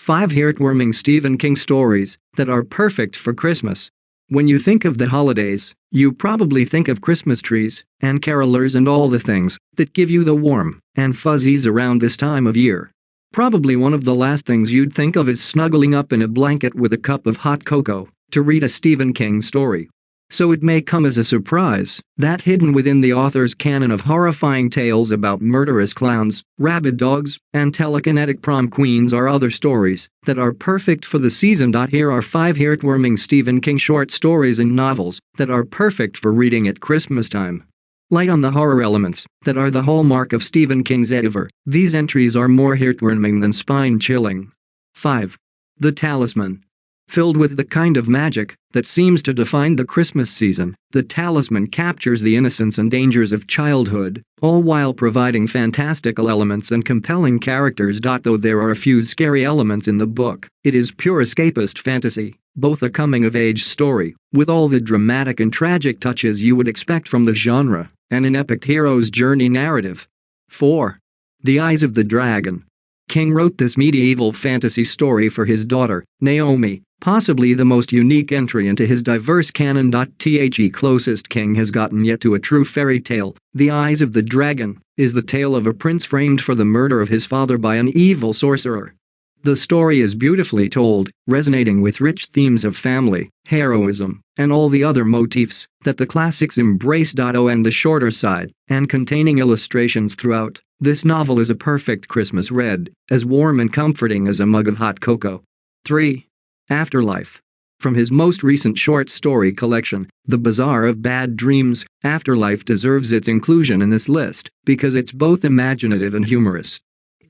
5 Heartwarming Stephen King stories that are perfect for Christmas. When you think of the holidays, you probably think of Christmas trees and carolers and all the things that give you the warm and fuzzies around this time of year. Probably one of the last things you'd think of is snuggling up in a blanket with a cup of hot cocoa to read a Stephen King story. So it may come as a surprise that hidden within the author's canon of horrifying tales about murderous clowns, rabid dogs, and telekinetic prom queens are other stories that are perfect for the season. Here are 5 heartwarming Stephen King short stories and novels that are perfect for reading at Christmastime. Light on the horror elements that are the hallmark of Stephen King's oeuvre, these entries are more heartwarming than spine-chilling. 5. The Talisman. Filled with the kind of magic that seems to define the Christmas season, The Talisman captures the innocence and dangers of childhood, all while providing fantastical elements and compelling characters. Though there are a few scary elements in the book, it is pure escapist fantasy, both a coming-of-age story, with all the dramatic and tragic touches you would expect from the genre, and an epic hero's journey narrative. 4. The Eyes of the Dragon. King wrote this medieval fantasy story for his daughter, Naomi, possibly the most unique entry into his diverse canon. The closest King has gotten yet to a true fairy tale, The Eyes of the Dragon, is the tale of a prince framed for the murder of his father by an evil sorcerer. The story is beautifully told, resonating with rich themes of family, heroism, and all the other motifs that the classics embrace. On the shorter side, and containing illustrations throughout, this novel is a perfect Christmas read, as warm and comforting as a mug of hot cocoa. 3. Afterlife. From his most recent short story collection, The Bazaar of Bad Dreams, Afterlife deserves its inclusion in this list because it's both imaginative and humorous.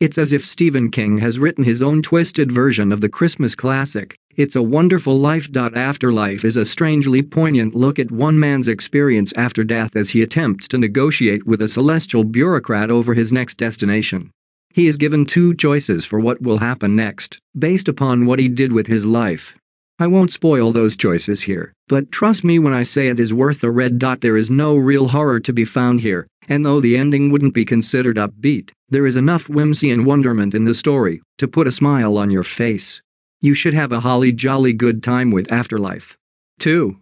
It's as if Stephen King has written his own twisted version of the Christmas classic, It's a Wonderful Life. Afterlife is a strangely poignant look at one man's experience after death as he attempts to negotiate with a celestial bureaucrat over his next destination. He is given 2 choices for what will happen next, based upon what he did with his life. I won't spoil those choices here, but trust me when I say it is worth a read. There is no real horror to be found here, and though the ending wouldn't be considered upbeat, there is enough whimsy and wonderment in the story to put a smile on your face. You should have a holly jolly good time with Afterlife. 2.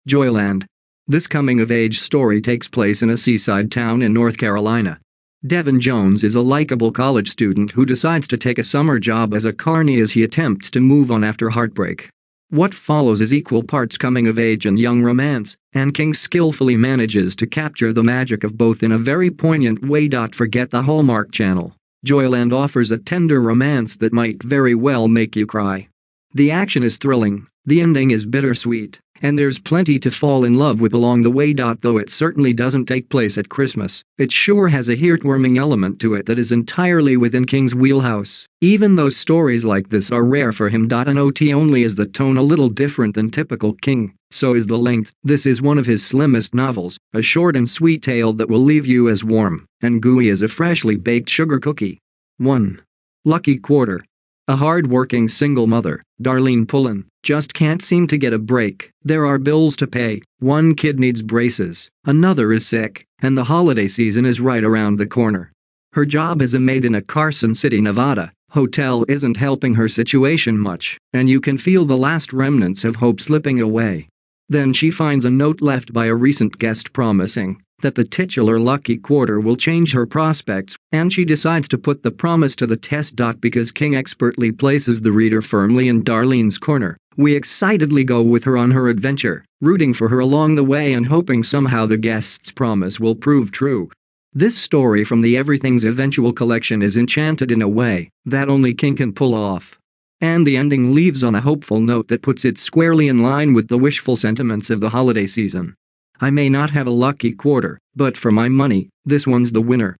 Joyland. This coming-of-age story takes place in a seaside town in North Carolina. Devin Jones is a likable college student who decides to take a summer job as a carny as he attempts to move on after heartbreak. What follows is equal parts coming-of-age and young romance, and King skillfully manages to capture the magic of both in a very poignant way. Forget the Hallmark Channel. Joyland offers a tender romance that might very well make you cry. The action is thrilling, the ending is bittersweet, and there's plenty to fall in love with along the way. Though it certainly doesn't take place at Christmas, it sure has a heartwarming element to it that is entirely within King's wheelhouse. Even though stories like this are rare for him. Not only is the tone a little different than typical King, so is the length. This is one of his slimmest novels, a short and sweet tale that will leave you as warm and gooey as a freshly baked sugar cookie. 1. Lucky Quarter. A hard-working single mother, Darlene Pullen, just can't seem to get a break. There are bills to pay, one kid needs braces, another is sick, and the holiday season is right around the corner. Her job as a maid in a Carson City, Nevada, hotel isn't helping her situation much, and you can feel the last remnants of hope slipping away. Then she finds a note left by a recent guest promising that the titular lucky quarter will change her prospects, and she decides to put the promise to the test. Because King expertly places the reader firmly in Darlene's corner, we excitedly go with her on her adventure, rooting for her along the way and hoping somehow the guest's promise will prove true. This story from the Everything's Eventual collection is enchanted in a way that only King can pull off. And the ending leaves on a hopeful note that puts it squarely in line with the wishful sentiments of the holiday season. I may not have a lucky quarter, but for my money, this one's the winner.